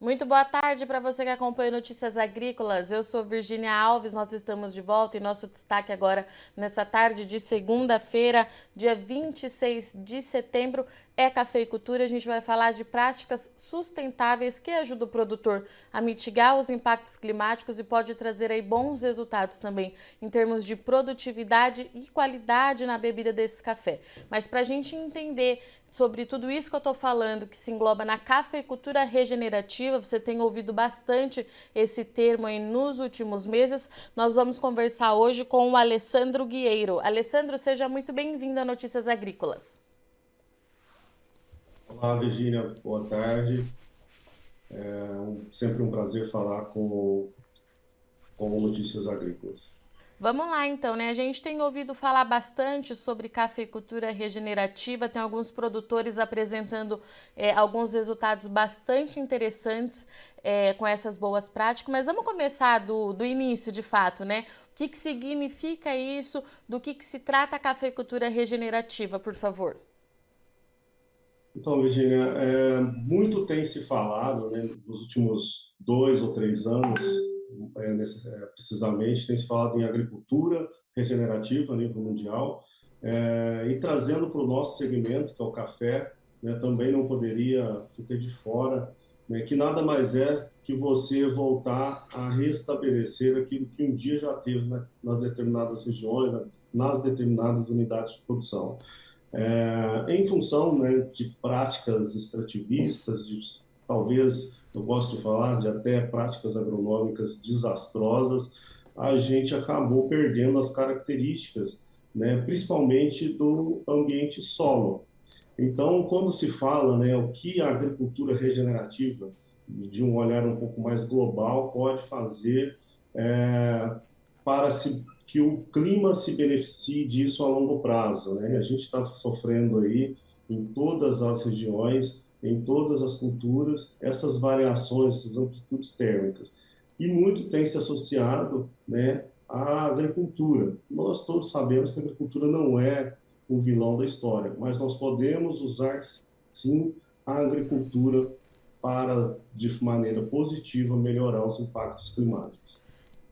Muito boa tarde para você que acompanha Notícias Agrícolas. Eu sou Virgínia Alves, nós estamos de volta e nosso destaque agora nessa tarde de segunda-feira, dia 26 de setembro, é cafeicultura. A gente vai falar de práticas sustentáveis que ajudam o produtor a mitigar os impactos climáticos e pode trazer aí bons resultados também em termos de produtividade e qualidade na bebida desse café. Mas para a gente entender sobre tudo isso que eu estou falando, que se engloba na cafeicultura regenerativa, você tem ouvido bastante esse termo aí nos últimos meses. Nós vamos conversar hoje com o Alessandro Guieiro. Alessandro, seja muito bem-vindo a Notícias Agrícolas. Olá, Virgínia, boa tarde. Sempre um prazer falar com Notícias Agrícolas. Vamos lá então, né? A gente tem ouvido falar bastante sobre cafeicultura regenerativa, tem alguns produtores apresentando alguns resultados bastante interessantes com essas boas práticas, mas vamos começar do início de fato, né? O que significa isso? Do que se trata a cafeicultura regenerativa, por favor? Então, Virgínia, muito tem se falado, né, nos últimos 2 ou 3 anos, precisamente, tem se falado em agricultura regenerativa a nível mundial, e trazendo para o nosso segmento, que é o café, né, também não poderia ficar de fora, né, que nada mais é que você voltar a restabelecer aquilo que um dia já teve, né, nas determinadas regiões, né, nas determinadas unidades de produção. Em função, né, de práticas extrativistas, talvez, eu gosto de falar, de até práticas agronômicas desastrosas, a gente acabou perdendo as características, né, principalmente do ambiente solo. Então, quando se fala, né, o que a agricultura regenerativa, de um olhar um pouco mais global, pode fazer para que o clima se beneficie disso a longo prazo, né? A gente está sofrendo aí em todas as regiões, em todas as culturas, essas variações, essas amplitudes térmicas. E muito tem se associado, né, à agricultura. Nós todos sabemos que a agricultura não é o vilão da história, mas nós podemos usar, sim, a agricultura para, de maneira positiva, melhorar os impactos climáticos.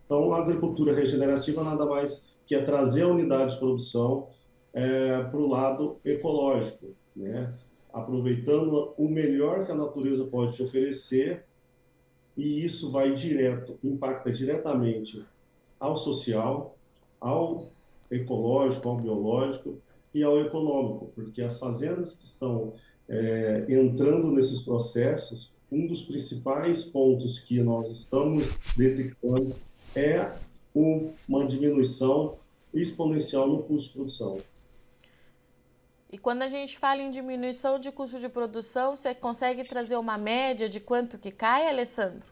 Então, a agricultura regenerativa nada mais que é trazer a unidade de produção para o lado ecológico, né? Aproveitando o melhor que a natureza pode te oferecer, e isso vai direto, impacta diretamente ao social, ao ecológico, ao biológico e ao econômico, porque as fazendas que estão entrando nesses processos, um dos principais pontos que nós estamos detectando é uma diminuição exponencial no custo de produção. E quando a gente fala em diminuição de custo de produção, você consegue trazer uma média de quanto que cai, Alessandro?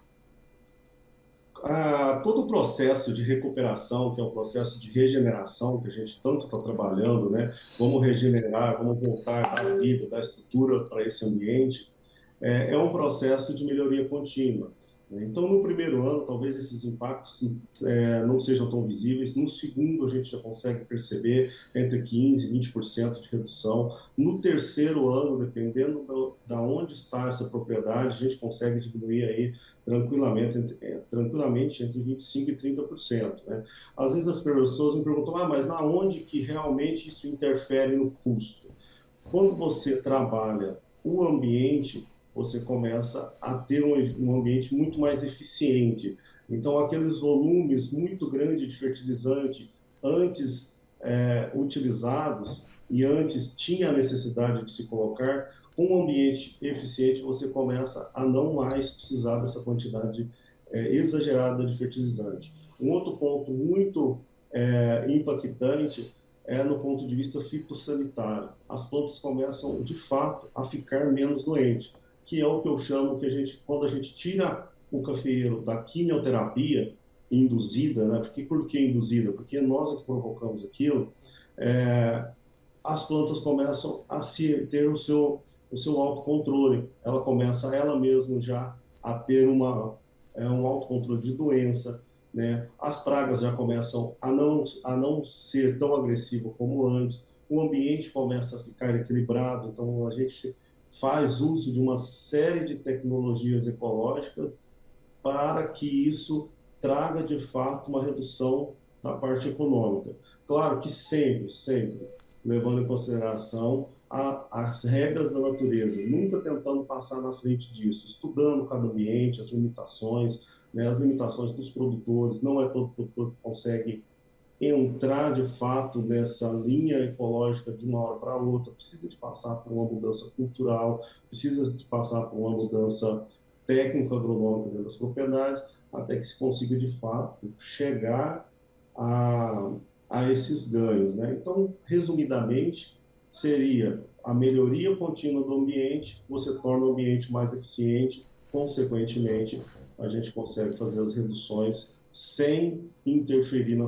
Todo o processo de recuperação, que é o processo de regeneração que a gente tanto está trabalhando, né? Vamos regenerar, vamos voltar, dar vida, dar estrutura para esse ambiente, é um processo de melhoria contínua, né? Então, no primeiro ano, talvez esses impactos não sejam tão visíveis. No segundo, a gente já consegue perceber entre 15% e 20% de redução. No terceiro ano, dependendo da onde está essa propriedade, a gente consegue diminuir aí tranquilamente entre 25% e 30%, né? Às vezes as pessoas me perguntam, mas na onde que realmente isso interfere no custo? Quando você trabalha o ambiente, você começa a ter um ambiente muito mais eficiente. Então, aqueles volumes muito grandes de fertilizante antes utilizados e antes tinha a necessidade de se colocar, com um ambiente eficiente, você começa a não mais precisar dessa quantidade exagerada de fertilizante. Um outro ponto muito impactante no ponto de vista fitossanitário. As plantas começam, de fato, a ficar menos doentes, que é o que eu chamo que quando a gente tira o cafeeiro da quimioterapia induzida, né? Por que induzida? Porque nós é que provocamos aquilo, é, as plantas começam a ter o seu autocontrole. Ela começa ela mesma já a ter um autocontrole de doença, né? As pragas já começam a não ser tão agressivo como antes, o ambiente começa a ficar equilibrado, então a gente faz uso de uma série de tecnologias ecológicas para que isso traga, de fato, uma redução da parte econômica. Claro que sempre, sempre, levando em consideração as regras da natureza, nunca tentando passar na frente disso, estudando cada ambiente, as limitações, né, as limitações dos produtores, não é todo produtor que consegue entrar de fato nessa linha ecológica de uma hora para outra, precisa de passar por uma mudança cultural, precisa de passar por uma mudança técnico-agronômica dentro das propriedades, até que se consiga de fato chegar a, a esses ganhos, né? Então, resumidamente, seria a melhoria contínua do ambiente, você torna o ambiente mais eficiente, consequentemente, a gente consegue fazer as reduções sem interferir na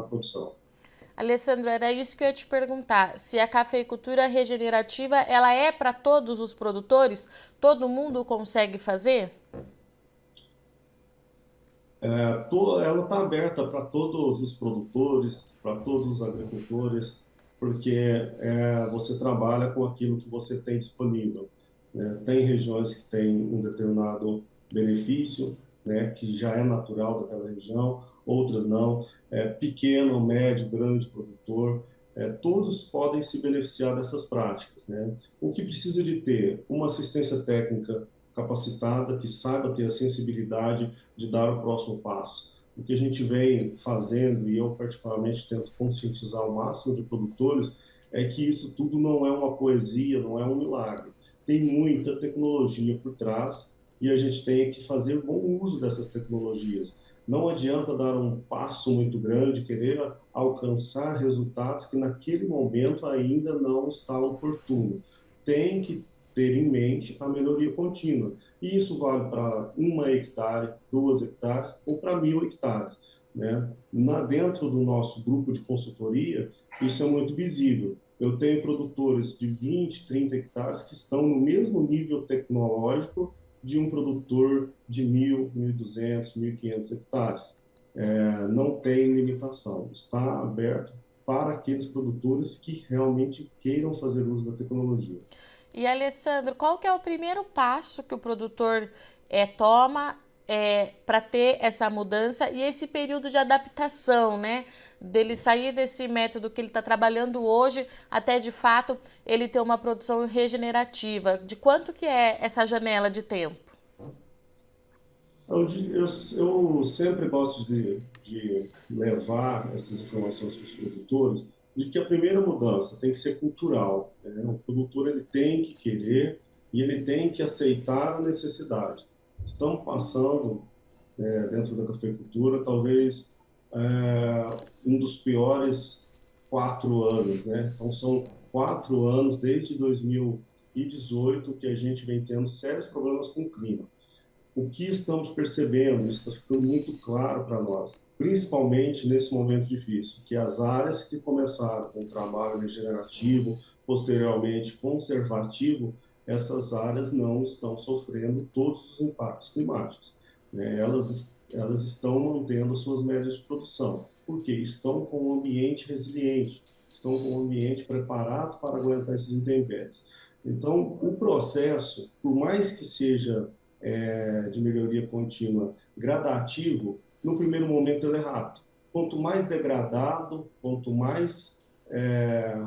produção. Alessandro, era isso que eu ia te perguntar. Se a cafeicultura regenerativa, ela é para todos os produtores? Todo mundo consegue fazer? Ela está aberta para todos os produtores, para todos os agricultores, porque você trabalha com aquilo que você tem disponível, né? Tem regiões que têm um determinado benefício, né, que já é natural daquela região, outras não. Pequeno, médio, grande produtor, todos podem se beneficiar dessas práticas, né? O que precisa de ter uma assistência técnica capacitada, que saiba ter a sensibilidade de dar o próximo passo. O que a gente vem fazendo, e eu particularmente tento conscientizar o máximo de produtores, é que isso tudo não é uma poesia, não é um milagre. Tem muita tecnologia por trás e a gente tem que fazer bom uso dessas tecnologias. Não adianta dar um passo muito grande, querer alcançar resultados que naquele momento ainda não está oportuno. Tem que ter em mente a melhoria contínua. E isso vale para 1 hectare, 2 hectares ou para 1.000 hectares. Né? Dentro do nosso grupo de consultoria, isso é muito visível. Eu tenho produtores de 20, 30 hectares que estão no mesmo nível tecnológico de um produtor de 1.000, 1.200, 1.500 hectares. Não tem limitação, está aberto para aqueles produtores que realmente queiram fazer uso da tecnologia. E Alessandro, qual que é o primeiro passo que o produtor toma para ter essa mudança e esse período de adaptação, né? Dele sair desse método que ele está trabalhando hoje até de fato ele ter uma produção regenerativa. De quanto que é essa janela de tempo? Eu sempre gosto de levar essas informações para os produtores, de que a primeira mudança tem que ser cultural, né? O produtor ele tem que querer e ele tem que aceitar a necessidade. Estamos passando, dentro da cafeicultura, talvez um dos piores 4 anos, né? Então, são 4 anos, desde 2018, que a gente vem tendo sérios problemas com o clima. O que estamos percebendo, isso está ficando muito claro para nós, principalmente nesse momento difícil, que as áreas que começaram com o trabalho regenerativo, posteriormente conservativo, essas áreas não estão sofrendo todos os impactos climáticos, né? Elas estão mantendo suas médias de produção, porque estão com um ambiente resiliente, estão com um ambiente preparado para aguentar esses intempéries. Então, o processo, por mais que seja de melhoria contínua gradativo, no primeiro momento ele é rápido. Quanto mais degradado, quanto mais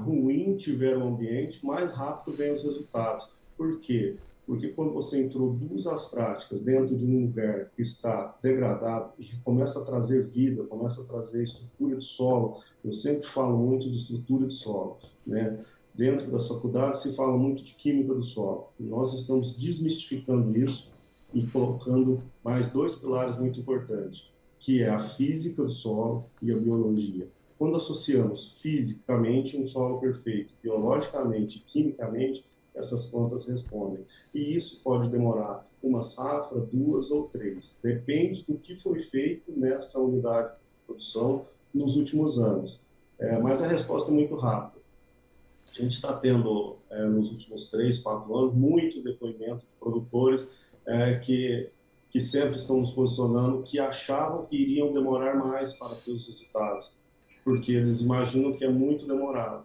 ruim tiver o ambiente, mais rápido vem os resultados. Por quê? Porque quando você introduz as práticas dentro de um lugar que está degradado e começa a trazer vida, começa a trazer estrutura de solo, eu sempre falo muito de estrutura de solo, né? Dentro das faculdades se fala muito de química do solo. E nós estamos desmistificando isso e colocando mais dois pilares muito importantes, que é a física do solo e a biologia. Quando associamos fisicamente um solo perfeito, biologicamente e quimicamente, essas plantas respondem. E isso pode demorar uma safra, 2 ou 3. Depende do que foi feito nessa unidade de produção nos últimos anos. Mas a resposta é muito rápida. A gente está tendo, nos últimos 3, 4 anos, muito depoimento de produtores que sempre estão nos posicionando, que achavam que iriam demorar mais para ter os resultados, porque eles imaginam que é muito demorado.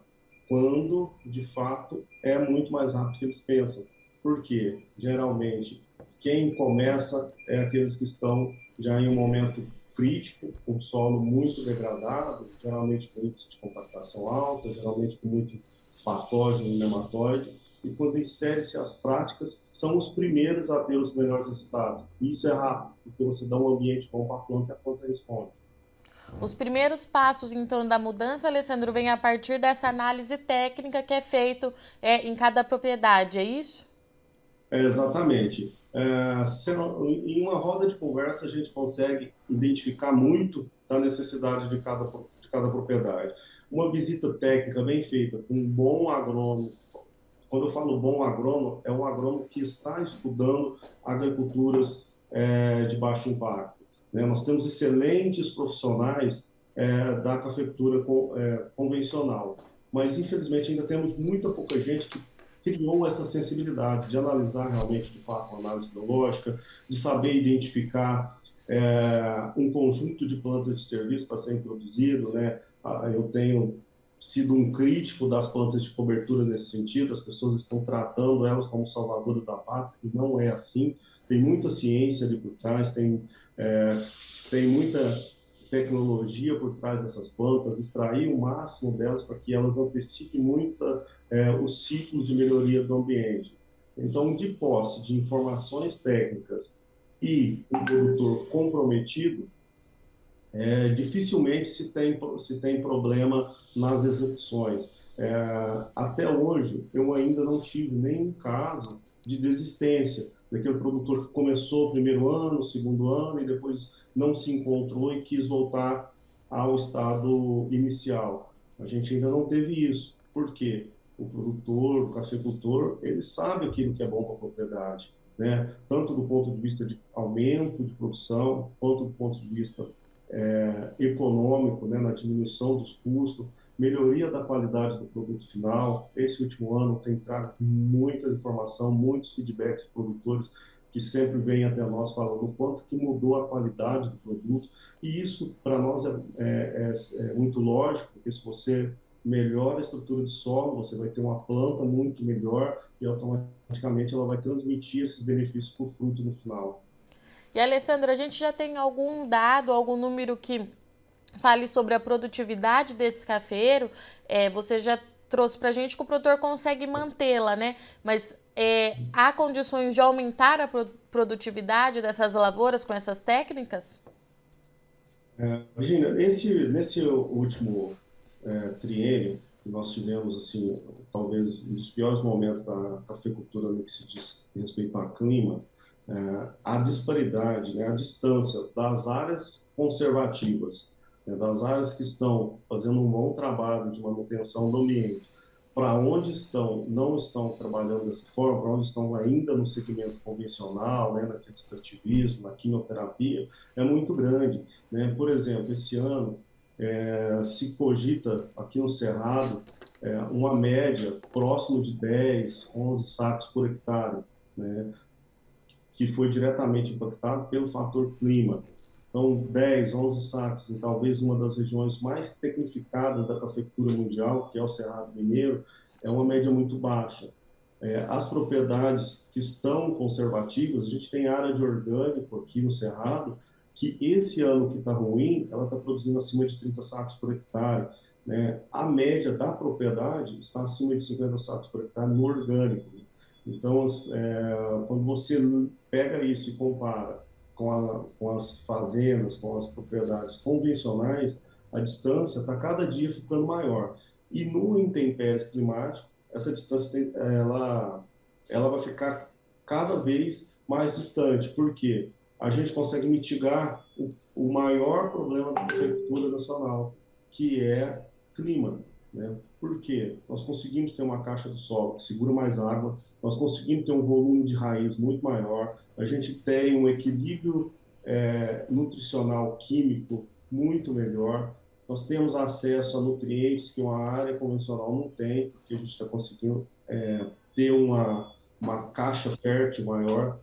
quando, de fato, é muito mais rápido que eles pensam. Porque, geralmente, quem começa é aqueles que estão já em um momento crítico, com solo muito degradado, geralmente com índice de compactação alta, geralmente com muito patógeno e nematóide, e quando insere-se as práticas, são os primeiros a ter os melhores resultados. E isso é rápido, porque você dá um ambiente bom para a planta e a planta responde. Os primeiros passos, então, da mudança, Alessandro, vem a partir dessa análise técnica que é feito em cada propriedade, é isso? Exatamente. Em uma roda de conversa, a gente consegue identificar muito da necessidade de cada propriedade. Uma visita técnica bem feita com um bom agrônomo, quando eu falo bom agrônomo, é um agrônomo que está estudando agriculturas de baixo impacto. Né? Nós temos excelentes profissionais da cafeicultura convencional, mas infelizmente ainda temos muita pouca gente que criou essa sensibilidade de analisar realmente, de fato, uma análise biológica, de saber identificar um conjunto de plantas de serviço para ser introduzido, né? Eu tenho sido um crítico das plantas de cobertura nesse sentido, as pessoas estão tratando elas como salvadoras da pátria, e não é assim. Tem muita ciência ali por trás, tem muita tecnologia por trás dessas plantas, extrair o máximo delas para que elas antecipem muito os ciclos de melhoria do ambiente. Então, de posse de informações técnicas e um produtor comprometido, dificilmente se tem problema nas execuções. Até hoje, eu ainda não tive nenhum caso de desistência daquele produtor que começou o primeiro ano, o segundo ano, e depois não se encontrou e quis voltar ao estado inicial. A gente ainda não teve isso. Por quê? O produtor, o cafeicultor, ele sabe aquilo que é bom para a propriedade, né? Tanto do ponto de vista de aumento de produção, quanto do ponto de vista econômico, né, na diminuição dos custos, melhoria da qualidade do produto final. Esse último ano tem trago muita informação, muitos feedbacks de produtores que sempre vêm até nós falando o quanto que mudou a qualidade do produto. E isso, para nós, é muito lógico, porque se você melhora a estrutura de solo, você vai ter uma planta muito melhor e automaticamente ela vai transmitir esses benefícios para o fruto no final. E, Alessandro, a gente já tem algum dado, algum número que fale sobre a produtividade desse cafeiro? Você já trouxe para a gente que o produtor consegue mantê-la, né? Mas há condições de aumentar a produtividade dessas lavouras com essas técnicas? Virginia, nesse último triênio, que nós tivemos, assim, talvez um dos piores momentos da cafeicultura no que se diz respeito ao clima, a disparidade, né, a distância das áreas conservativas, né, das áreas que estão fazendo um bom trabalho de manutenção do ambiente, para onde não estão trabalhando dessa forma, para onde estão ainda no segmento convencional, né, naquele extrativismo, na quimioterapia, é muito grande. Né? Por exemplo, esse ano se cogita aqui no Cerrado uma média próximo de 10, 11 sacos por hectare, né? Que foi diretamente impactado pelo fator clima. Então, 10, 11 sacos em talvez uma das regiões mais tecnificadas da cafeicultura mundial, que é o Cerrado Mineiro, é uma média muito baixa. As propriedades que estão conservativas, a gente tem área de orgânico aqui no Cerrado, que esse ano que está ruim, ela está produzindo acima de 30 sacos por hectare. Né? A média da propriedade está acima de 50 sacos por hectare no orgânico. Então, quando você pega isso e compara com as fazendas, com as propriedades convencionais, a distância está cada dia ficando maior. E no intempéries climático, essa distância ela vai ficar cada vez mais distante. Por quê? A gente consegue mitigar o maior problema da agricultura nacional, que é clima. Né? Por quê? Nós conseguimos ter uma caixa do solo que segura mais água, nós conseguimos ter um volume de raiz muito maior, a gente tem um equilíbrio nutricional químico muito melhor, nós temos acesso a nutrientes que uma área convencional não tem, porque a gente está conseguindo ter uma caixa fértil maior.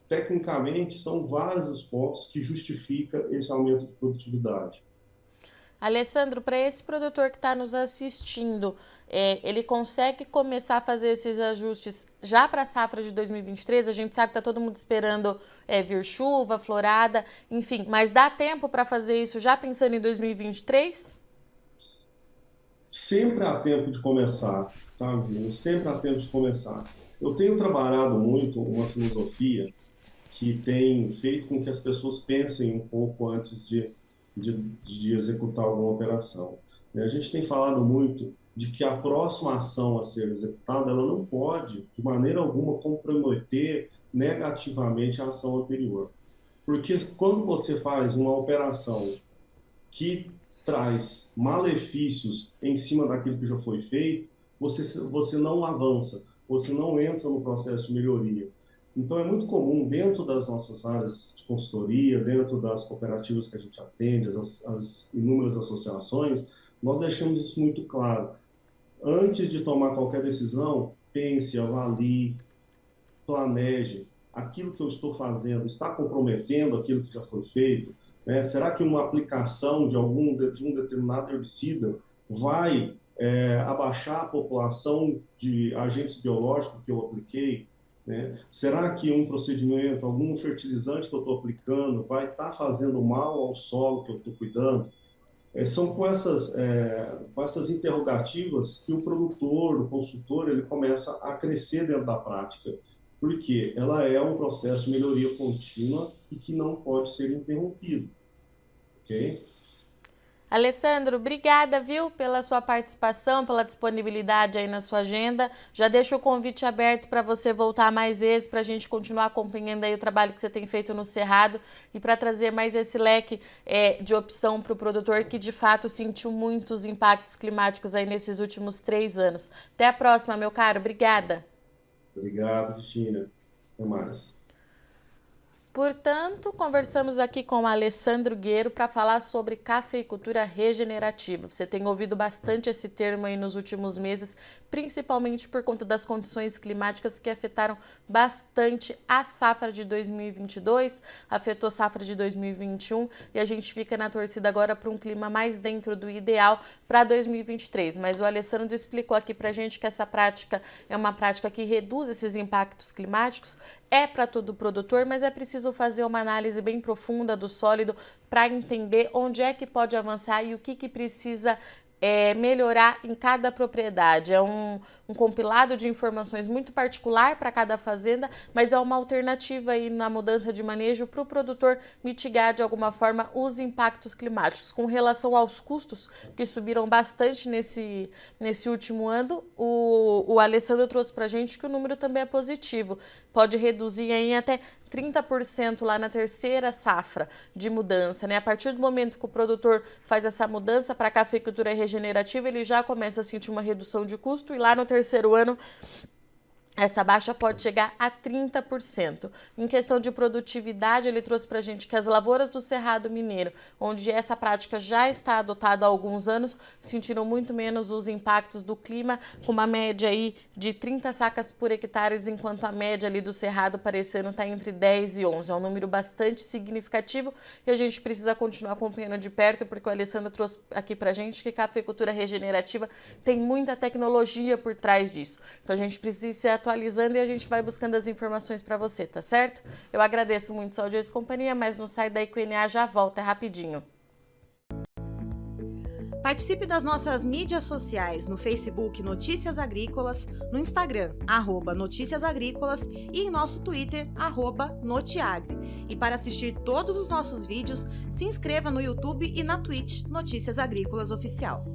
Tecnicamente, são vários os pontos que justificam esse aumento de produtividade. Alessandro, para esse produtor que está nos assistindo, ele consegue começar a fazer esses ajustes já para a safra de 2023? A gente sabe que está todo mundo esperando vir chuva, florada, enfim, mas dá tempo para fazer isso já pensando em 2023? Sempre há tempo de começar, tá, Vini? Sempre há tempo de começar. Eu tenho trabalhado muito uma filosofia que tem feito com que as pessoas pensem um pouco antes de executar alguma operação. A gente tem falado muito de que a próxima ação a ser executada, ela não pode, de maneira alguma, comprometer negativamente a ação anterior. Porque quando você faz uma operação que traz malefícios em cima daquilo que já foi feito, você não avança, você não entra no processo de melhoria. Então, é muito comum, dentro das nossas áreas de consultoria, dentro das cooperativas que a gente atende, as inúmeras associações, nós deixamos isso muito claro. Antes de tomar qualquer decisão, pense, avalie, planeje. Aquilo que eu estou fazendo está comprometendo aquilo que já foi feito? Né? Será que uma aplicação de um determinado herbicida vai abaixar a população de agentes biológicos que eu apliquei? Né? Será que um procedimento, algum fertilizante que eu estou aplicando vai estar fazendo mal ao solo que eu estou cuidando? São com essas interrogativas que o produtor, o consultor, ele começa a crescer dentro da prática, porque ela é um processo de melhoria contínua e que não pode ser interrompido, ok? Alessandro, obrigada, viu, pela sua participação, pela disponibilidade aí na sua agenda. Já deixo o convite aberto para você voltar mais vezes, para a gente continuar acompanhando aí o trabalho que você tem feito no Cerrado e para trazer mais esse leque de opção para o produtor que, de fato, sentiu muitos impactos climáticos aí nesses últimos 3 anos. Até a próxima, meu caro. Obrigada. Obrigado, Cristina. Até mais. Portanto, conversamos aqui com o Alessandro Guerro para falar sobre cafeicultura regenerativa. Você tem ouvido bastante esse termo aí nos últimos meses, principalmente por conta das condições climáticas que afetaram bastante a safra de 2022, afetou a safra de 2021 e a gente fica na torcida agora para um clima mais dentro do ideal para 2023. Mas o Alessandro explicou aqui para a gente que essa prática é uma prática que reduz esses impactos climáticos, para todo produtor, mas é preciso fazer uma análise bem profunda do sólido para entender onde é que pode avançar e o que precisa melhorar em cada propriedade. É um compilado de informações muito particular para cada fazenda, mas é uma alternativa aí na mudança de manejo para o produtor mitigar de alguma forma os impactos climáticos. Com relação aos custos, que subiram bastante nesse último ano, o Alessandro trouxe para a gente que o número também é positivo. Pode reduzir em até 30% lá na terceira safra de mudança, né? A partir do momento que o produtor faz essa mudança para a cafeicultura regenerativa, ele já começa a sentir uma redução de custo e lá no terceiro ano essa baixa pode chegar a 30%. Em questão de produtividade, ele trouxe para a gente que as lavouras do Cerrado Mineiro, onde essa prática já está adotada há alguns anos, sentiram muito menos os impactos do clima, com uma média aí de 30 sacas por hectare, enquanto a média ali do Cerrado para esse ano está entre 10 e 11. É um número bastante significativo e a gente precisa continuar acompanhando de perto, porque o Alessandro trouxe aqui para a gente que a cafeicultura regenerativa tem muita tecnologia por trás disso. Então a gente precisa se atualizando e a gente vai buscando as informações para você, tá certo? Eu agradeço muito sua audiência e companhia, mas não sai daí que o NA já volta, é rapidinho. Participe das nossas mídias sociais no Facebook Notícias Agrícolas, no Instagram @Notícias Agrícolas e em nosso Twitter @Notiagre. E para assistir todos os nossos vídeos, se inscreva no YouTube e na Twitch Notícias Agrícolas Oficial.